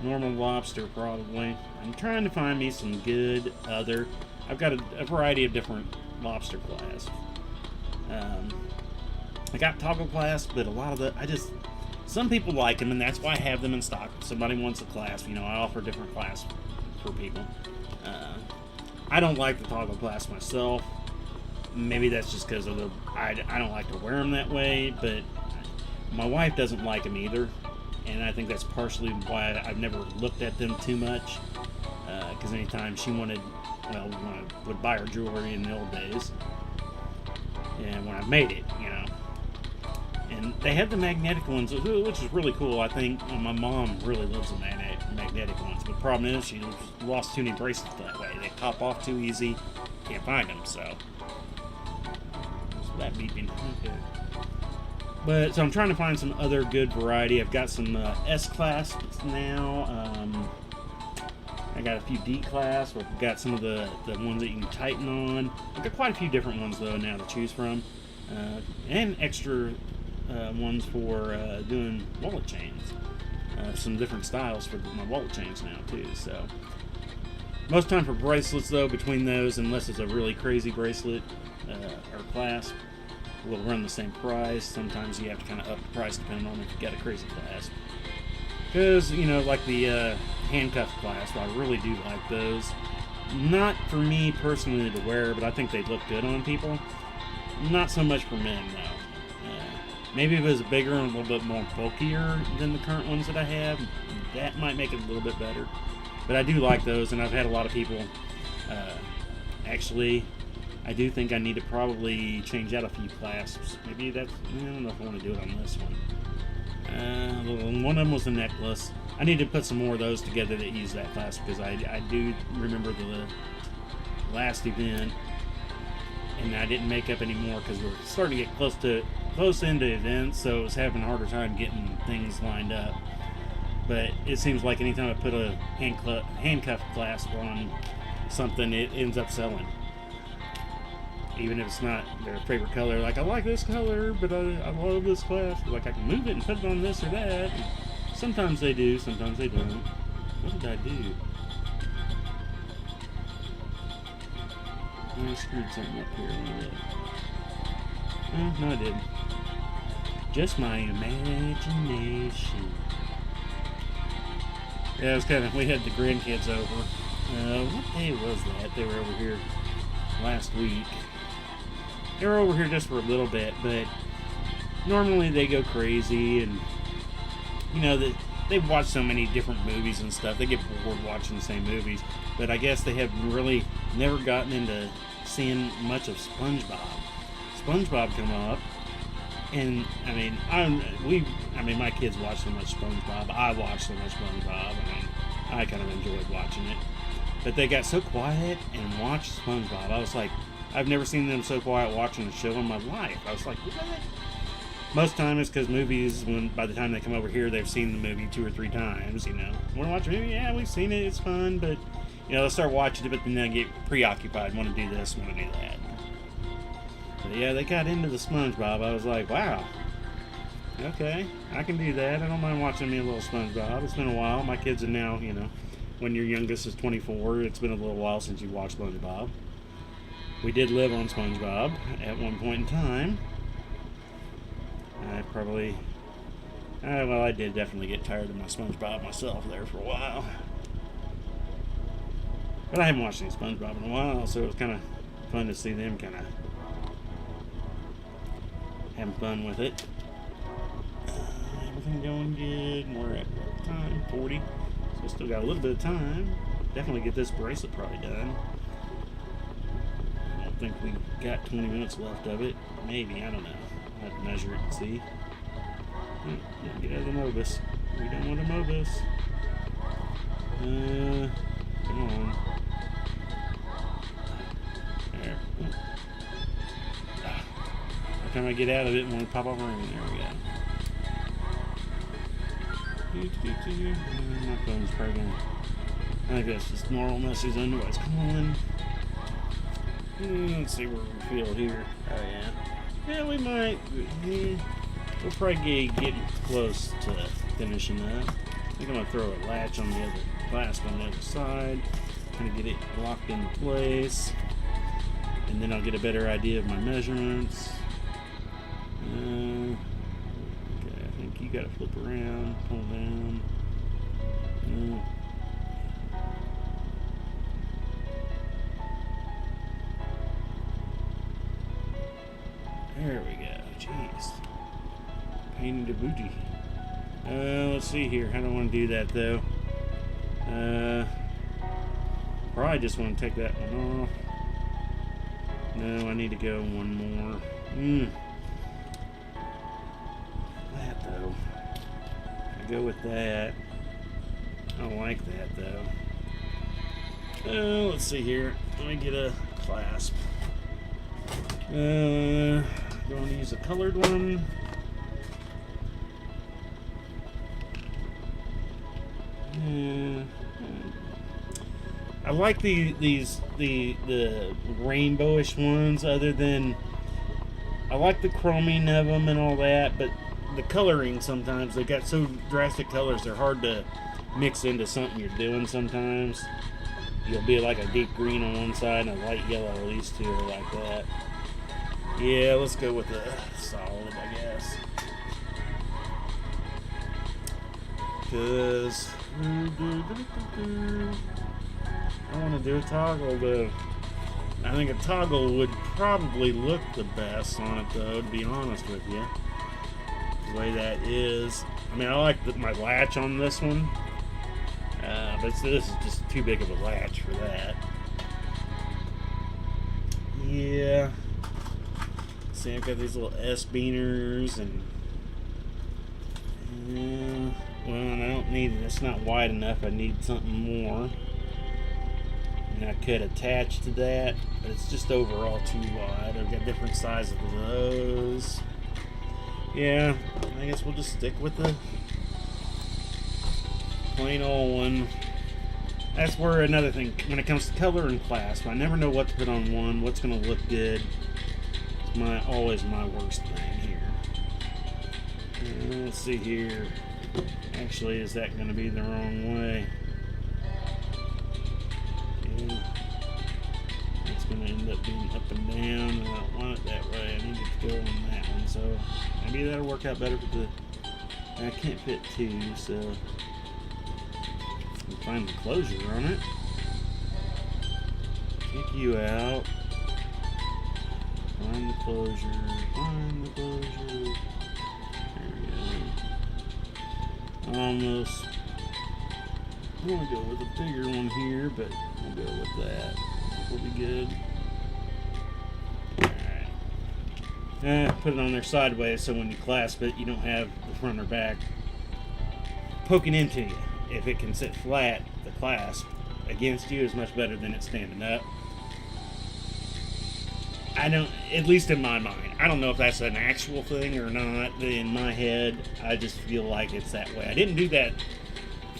normal lobster probably. I'm trying to find me some good other, I've got a variety of different lobster clasps. I got toggle clasps, but a lot of some people like them, and that's why I have them in stock. If somebody wants a clasp, I offer different clasps for people. I don't like the toggle clasp myself. Maybe that's just because of I don't like to wear them that way, but my wife doesn't like them either, and I think that's partially why I've never looked at them too much. Because anytime she would buy her jewelry in the old days, and when I made it, And they have the magnetic ones, which is really cool. I think my mom really loves the magnetic ones. But the problem is she lost too many bracelets that way. They pop off too easy. Can't find them, so. That beeping. Okay. So I'm trying to find some other good variety. I've got some S clasps now. I got a few D clasps. I've got some of the ones that you can tighten on. I've got quite a few different ones though now to choose from, and extra ones for doing wallet chains. Some different styles for my wallet chains now too. So most time for bracelets though, between those, unless it's a really crazy bracelet or clasp, will run the same price. Sometimes you have to kind of up the price depending on if you got a crazy clasp. Because like the handcuff clasp, I really do like those. Not for me personally to wear, but I think they look good on people. Not so much for men though. Maybe if it was bigger and a little bit more bulkier than the current ones that I have, that might make it a little bit better. But I do like those, and I've had a lot of people. Actually, I do think I need to probably change out a few clasps. Maybe that's, I don't know if I want to do it on this one. One of them was a necklace. I need to put some more of those together that use that clasp, because I do remember the last event, and I didn't make up anymore because we're starting to get close into events, so I was having a harder time getting things lined up. But it seems like anytime I put a handcuff clasp on something, it ends up selling. Even if it's not their favorite color. Like, I like this color, but I love this clasp. Like, I can move it and put it on this or that. And sometimes they do, sometimes they don't. What did I do? I screwed something up here. No, I didn't. Just my imagination. Yeah, it was kind of, we had the grandkids over. What day was that? They were over here last week. They were over here just for a little bit, but normally they go crazy, and you know, they've watched so many different movies and stuff, they get bored watching the same movies. But I guess they have really never gotten into seeing much of SpongeBob. SpongeBob come up, and I mean, my kids watch so much SpongeBob. I watch so much SpongeBob. I kind of enjoyed watching it. But they got so quiet and watched SpongeBob. I was like, I've never seen them so quiet watching a show in my life. I was like, what? Most time it's because movies, by the time they come over here, they've seen the movie 2 or 3 times, you know. Want to watch a movie? Yeah, we've seen it. It's fun. But, you know, they'll start watching it, but then they get preoccupied. Want to do this, want to do that. But, yeah, they got into the SpongeBob. I was like, wow. Okay, I can do that. I don't mind watching me a little SpongeBob. It's been a while. My kids are now, you know, when your youngest is 24, it's been a little while since you watched SpongeBob. We did live on SpongeBob at one point in time. I probably, well, I did definitely get tired of my SpongeBob myself there for a while. But I haven't watched any SpongeBob in a while, so it was kind of fun to see them kind of having fun with it. Everything going good. We're at what time? 40. So we still got a little bit of time. Definitely get this bracelet probably done. I don't think we got 20 minutes left of it. Maybe, I don't know. I'll have to measure it and see. Get out of the Mobus. We don't want a Mobus. Come on. There. Every time I get out of it, want to pop off ring. There we go. My phone's probably going. I think that's just normal message. Otherwise, come on. Let's see where we feel here. Oh yeah. Yeah, we might. We'll probably getting close to finishing that. I think I'm gonna throw a latch on the other clasp on the other side. Kind of get it locked into place, and then I'll get a better idea of my measurements. Okay, I think you gotta flip around, pull down. There we go. Jeez. Pain in the booty. Let's see here. I don't want to do that though. Probably just want to take that one off. No, I need to go one more. That though. I go with that. I don't like that though. Let's see here. Let me get a clasp. Do I want to use a colored one? I like the rainbowish ones. Other than I like the chroming of them and all that, but the coloring sometimes they got so drastic colors they're hard to mix into something you're doing. Sometimes you'll be like a deep green on one side and a light yellow. These two are like that. Yeah, let's go with the solid, I guess. Because I want to do a toggle, though. I think a toggle would probably look the best on it, though, to be honest with you. The way that is. I mean, I like my latch on this one. But this is just too big of a latch for that. Yeah. See, I've got these little S-beaners and well, I don't need it. It's not wide enough. I need something more. And I could attach to that, but it's just overall too wide. I've got different sizes of those. Yeah, I guess we'll just stick with the plain old one. That's where another thing, when it comes to color and clasp, I never know what to put on one, what's going to look good. It's always my worst thing here. Let's see here. Actually, is that going to be the wrong way? Yeah. It's going to end up being up and down, and I don't want it that way. I need it to go on that one, so maybe that'll work out better for the... I can't fit two, so... Find the closure on it. Take you out. Find the closure. Find the closure. There we go. Almost. I'm gonna go with a bigger one here, but we'll go with that. We'll be good. Alright. Put it on there sideways so when you clasp it, you don't have the front or back poking into you. If it can sit flat, the clasp against you is much better than it standing up. I don't, at least in my mind, I don't know if that's an actual thing or not. In my head, I just feel like it's that way. I didn't do that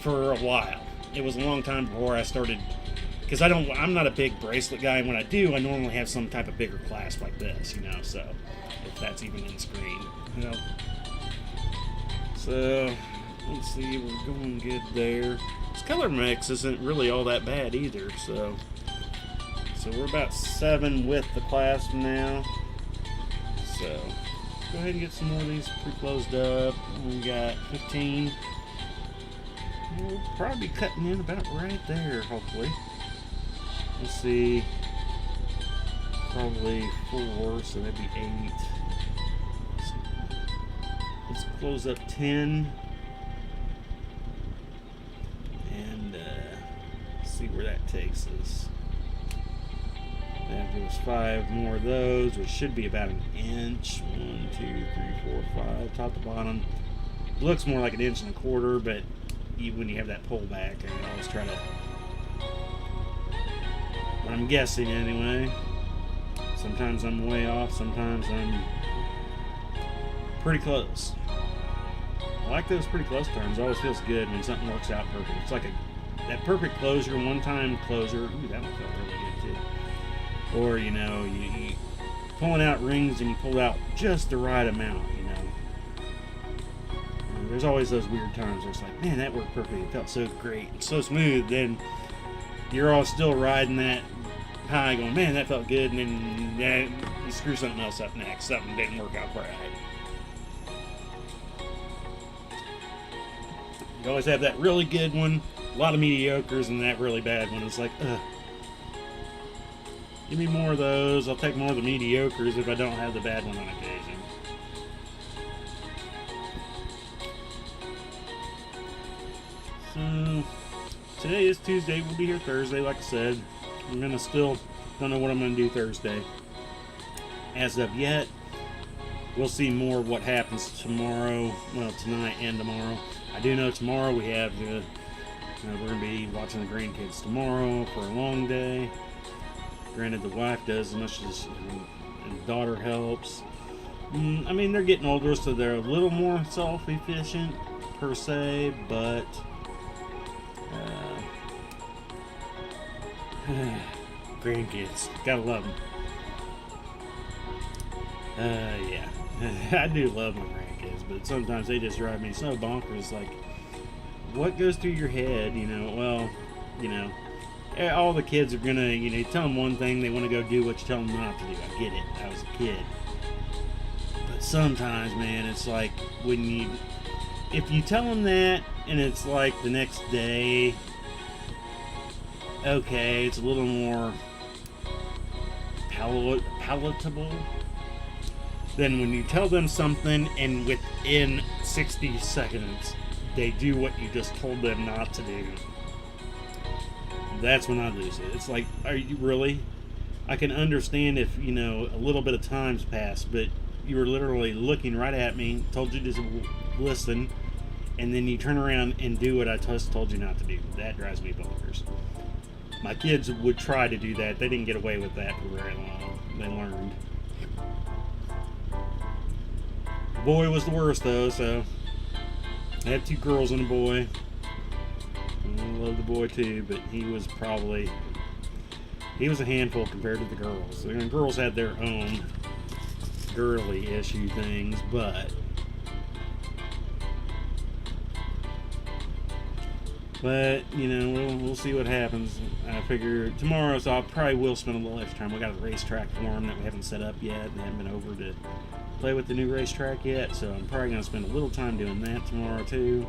for a while. It was a long time before I started, because I'm not a big bracelet guy, and when I do, I normally have some type of bigger clasp like this, you know, so, if that's even in screen, you know. So... let's see, we're going good there. This color mix isn't really all that bad either, so we're about 7 with the clasp now. So go ahead and get some more of these pre-closed up. We got 15. We'll probably be cutting in about right there, hopefully. Let's see, probably 4, so that'd be 8. Let's close up 10. See where that takes us. That gives 5 more of those, which should be about an inch. 1, 2, 3, 4, 5, top to bottom. Looks more like an inch and a quarter, but when you have that pull back, I always try to. What I'm guessing anyway. Sometimes I'm way off. Sometimes I'm pretty close. I like those pretty close terms. It always feels good when something works out perfect. It's like that perfect closure, one-time closure. Ooh, that one felt really good too. Or, you know, you pulling out rings and you pull out just the right amount, you know. There's always those weird times where it's like, man, that worked perfectly. It felt so great. It's so smooth. Then you're all still riding that high going, man, that felt good. And then you screw something else up next. Something didn't work out quite right. You always have that really good one. A lot of mediocres and that really bad one. It's like, ugh. Give me more of those. I'll take more of the mediocres if I don't have the bad one on occasion. So, today is Tuesday. We'll be here Thursday, like I said. I'm going to still, don't know what I'm going to do Thursday. As of yet, we'll see more of what happens tomorrow. Well, tonight and tomorrow. I do know tomorrow we have the... we're going to be watching the grandkids tomorrow for a long day. Granted, the wife does as much as the daughter helps. I mean, they're getting older, so they're a little more self-efficient, per se, but... grandkids. Gotta love them. Yeah. I do love my grandkids, but sometimes they just drive me so bonkers, like... what goes through your head, you know? Well, you know, all the kids are gonna, you know, you tell them one thing, they want to go do what you tell them not to do. I get it. I was a kid. But sometimes, man, it's like when if you tell them that and it's like the next day, okay, it's a little more palatable than when you tell them something and within 60 seconds they do what you just told them not to do. That's when I lose it. It's like, are you really? I can understand if, you know, a little bit of time's passed, but you were literally looking right at me, told you to listen, and then you turn around and do what I just told you not to do. That drives me bonkers. My kids would try to do that. They didn't get away with that for very long. They learned. The boy was the worst, though, so I had 2 girls and a boy. I love the boy, too, but he was a handful compared to the girls. The girls had their own girly issue things, but you know, we'll see what happens. I figure tomorrow, so I probably will spend a little extra time. We got a racetrack for them that we haven't set up yet. They haven't been over to play with the new racetrack yet, so I'm probably going to spend a little time doing that tomorrow too.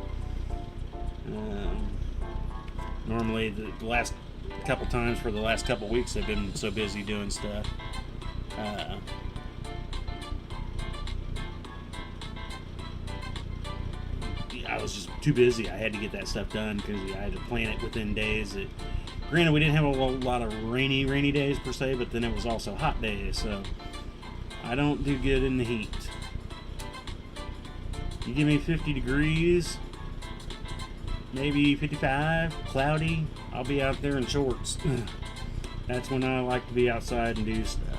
Normally the last couple times for the last couple weeks I've been so busy doing stuff. I was just too busy. I had to get that stuff done because I had to plan it within days. Granted, we didn't have a lot of rainy days per se, but then it was also hot days, so I don't do good in the heat. You give me 50 degrees, maybe 55, cloudy, I'll be out there in shorts. That's when I like to be outside and do stuff.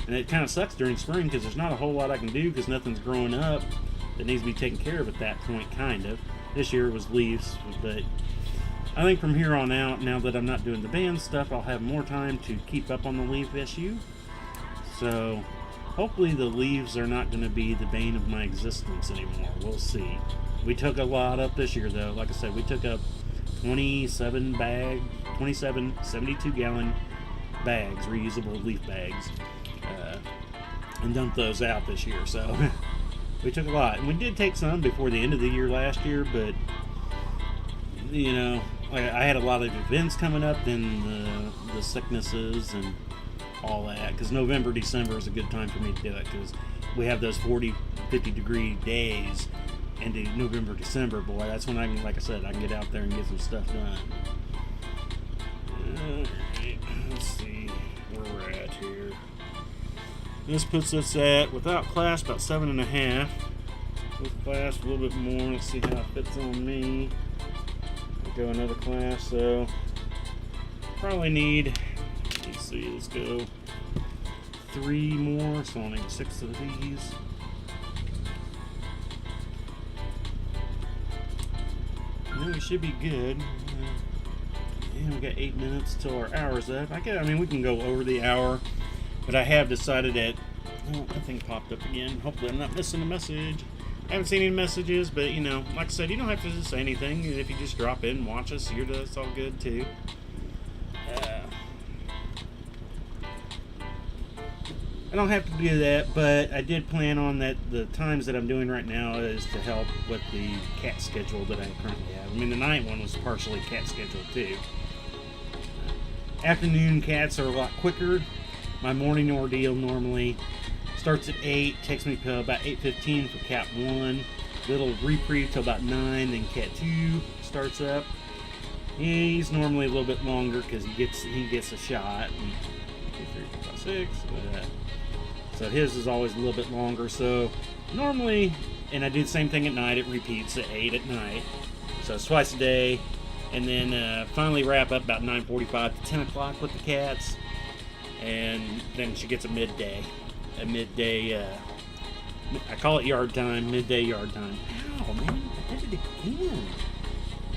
And it kind of sucks during spring because there's not a whole lot I can do because nothing's growing up that needs to be taken care of at that point, kind of. This year it was leaves, but I think from here on out, now that I'm not doing the band stuff, I'll have more time to keep up on the leaf issue. So hopefully the leaves are not going to be the bane of my existence anymore. We'll see. We took a lot up this year, though. Like I said, we took up 27 72-gallon bags, reusable leaf bags, and dumped those out this year. So we took a lot. And we did take some before the end of the year last year, but, you know, I had a lot of events coming up, then the sicknesses and all that, because November, December is a good time for me to do it, because we have those 40, 50 degree days into November, December. Boy, that's when I can, like I said, I can get out there and get some stuff done. Alright, let's see where we're at here. This puts us at, without class, about 7.5. With class, a little bit more. Let's see how it fits on me. I'll go another class, so probably need, let's see, let's go 3 more, so I'll need 6 of these. And then we should be good. And we got 8 minutes till our hour's up. I mean, we can go over the hour, but I have decided that, oh, that thing popped up again. Hopefully I'm not missing a message. I haven't seen any messages, but, you know, like I said, you don't have to just say anything. If you just drop in and watch us here, that's all good, too. I don't have to do that, but I did plan on that. The times that I'm doing right now is to help with the cat schedule that I currently have. I mean, the night one was partially cat scheduled, too. Afternoon cats are a lot quicker. My morning ordeal normally starts at 8, takes me to about 8:15 for cat 1. Little reprieve till about 9, then cat 2 starts up. He's normally a little bit longer because he gets a shot. And 2, 3, 4, 5, 6. So his is always a little bit longer. So normally, and I do the same thing at night. It repeats at 8 at night. So it's twice a day. And then finally wrap up about 9:45 to 10 o'clock with the cats. And then she gets a midday. A midday, I call it yard time, midday yard time. Ow, man, I did it again.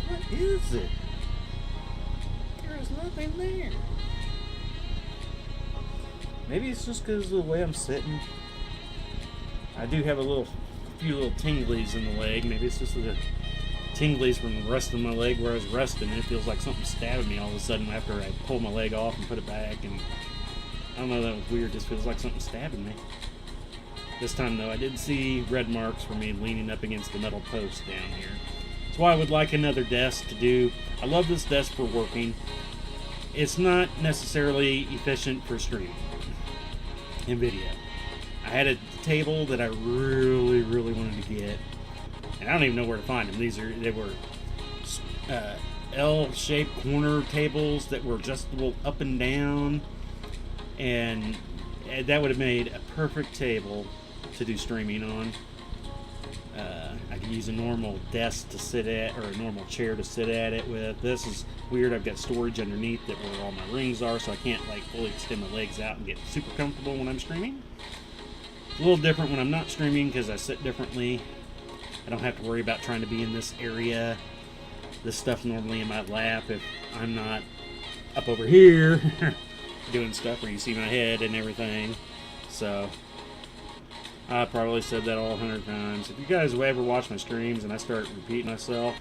What is it? There is nothing there. Maybe it's just because of the way I'm sitting. I do have a few little tinglies in the leg. Maybe it's just the tinglies from the rest of my leg where I was resting, and it feels like something stabbed me all of a sudden after I pulled my leg off and put it back. And I don't know, that was weird. It just feels like something stabbing me. This time, though, I did see red marks for me leaning up against the metal post down here. That's why I would like another desk to do. I love this desk for working. It's not necessarily efficient for streaming and video. I had a table that I really wanted to get, and I don't even know where to find them. They were L-shaped corner tables that were adjustable up and down. and that would have made a perfect table to do streaming on. I could use a normal desk to sit at, or a normal chair to sit at it with. This is weird. I've got storage underneath that where all my rings are, so I can't like fully extend my legs out and get super comfortable when I'm streaming. It's a little different when I'm not streaming because I sit differently. I don't have to worry about trying to be in this area. This stuff normally in my lap if I'm not up over here doing stuff where you see my head and everything. So I probably said that all 100 times. If you guys ever watch my streams and I start repeating myself,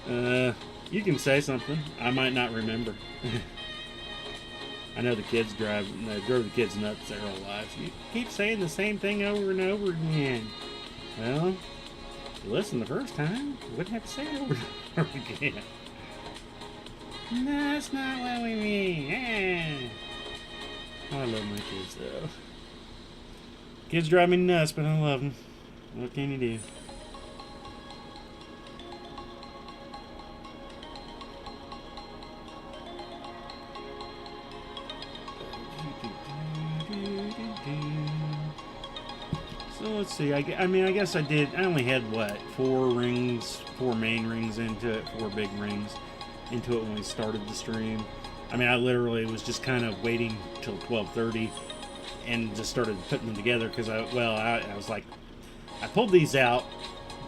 you can say something. I might not remember. I know the kids drove the kids nuts their whole lives. You keep saying the same thing over and over again. Well, if you listen the first time, you wouldn't have to say it over and over again. That's not what we mean. I love my kids though. Kids drive me nuts, but I love them. What can you do? So let's see. I guess I only had what, 4 main rings into it, 4 big rings into it when we started the stream. I literally was just kind of waiting till 12:30 and just started putting them together because I was like, I pulled these out.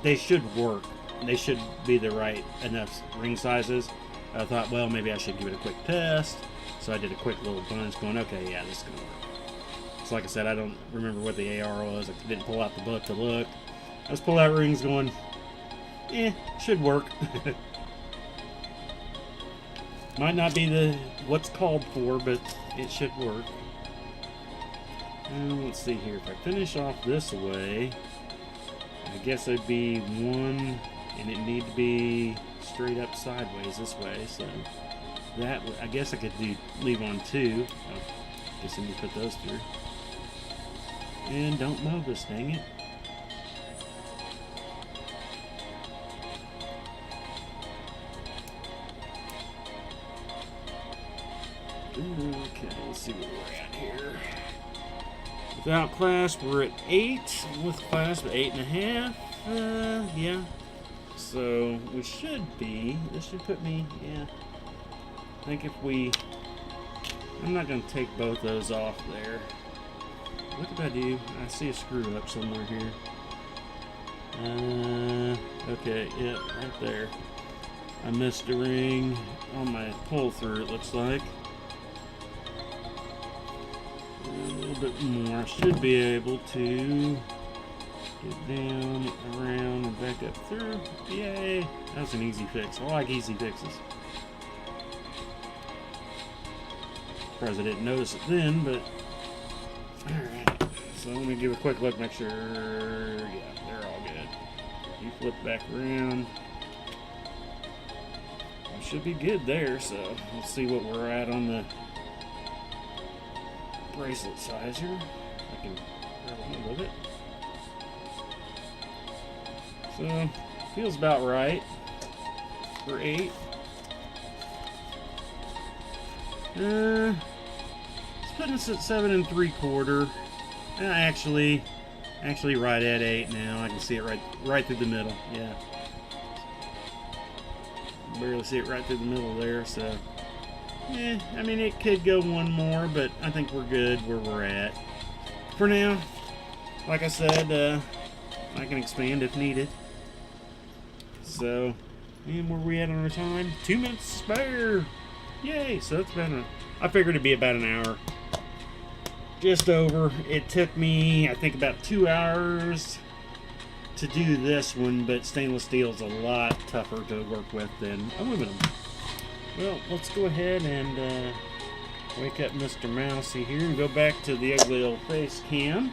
They should work. They should be the right enough ring sizes. I thought, well, maybe I should give it a quick test. So I did a quick little bunch going, okay, yeah, this is going to work. So like I said, I don't remember what the AR was. I didn't pull out the book to look. I just pulled out rings going, should work. Might not be what's called for, but it should work. Let's see here. If I finish off this way, I guess it'd be 1, and it need to be straight up sideways this way. So that I guess I could leave on 2. I guess I need to put those through. And don't mow this, dang it. Okay, let's see where we're at here. Without clasp, we're at 8. With clasp, 8.5. Yeah. So we should be. This should put me. Yeah. I think if we. I'm not going to take both those off there. What did I do? I see a screw up somewhere here. Okay. Yeah, right there. I missed a ring on my pull through. It looks like. A little bit more. I should be able to get down, around, and back up through. Yay! That was an easy fix. I like easy fixes. Surprised I didn't notice it then, but alright. So let me give a quick look, make sure. Yeah, they're all good. You flip back around. We should be good there, so let's see what we're at on the bracelet size here. I can grab a hold of it. So, feels about right for 8. It's putting us at 7 3/4. Actually right at 8 now. I can see it right through the middle. Yeah. Barely see it right through the middle there, so it could go one more, but I think we're good where we're at. For now, like I said, I can expand if needed. So, and where we at on our time? 2 minutes spare! Yay! So that's I figured it'd be about an hour. Just over. It took me, I think, about 2 hours to do this one, but stainless steel is a lot tougher to work with than aluminum. Well, let's go ahead and wake up Mr. Mousy here and go back to the ugly old face cam.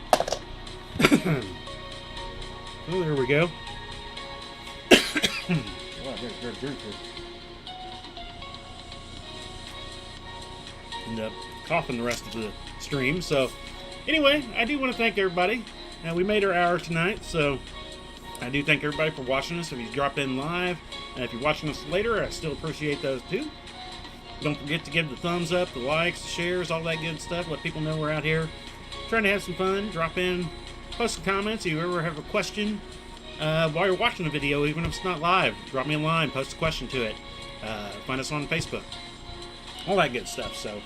Oh, there we go. Wow, very. End up coughing the rest of the stream. So, anyway, I do want to thank everybody. We made our hour tonight, so I do thank everybody for watching us. If you dropped in live, and if you're watching us later, I still appreciate those too. Don't forget to give the thumbs up, the likes, the shares, all that good stuff. Let people know we're out here trying to have some fun. Drop in, post some comments. If you ever have a question while you're watching the video, even if it's not live, drop me a line, post a question to it. Find us on Facebook. All that good stuff. So,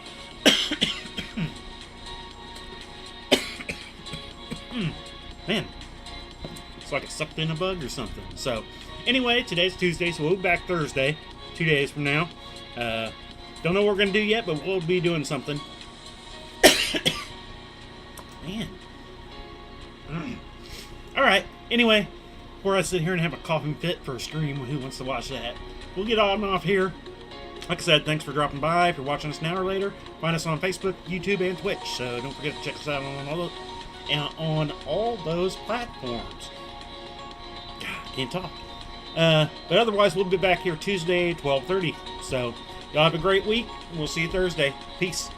man, it's like it sucked in a bug or something. So, anyway, today's Tuesday, so we'll be back Thursday, 2 days from now. Don't know what we're going to do yet, but we'll be doing something. Man. Alright, anyway, before I sit here and have a coughing fit for a stream, who wants to watch that? We'll get on off here. Like I said, thanks for dropping by. If you're watching us now or later, find us on Facebook, YouTube, and Twitch. So don't forget to check us out on all those platforms. God, can't talk. But otherwise, we'll be back here Tuesday, 12:30. So y'all have a great week. We'll see you Thursday. Peace.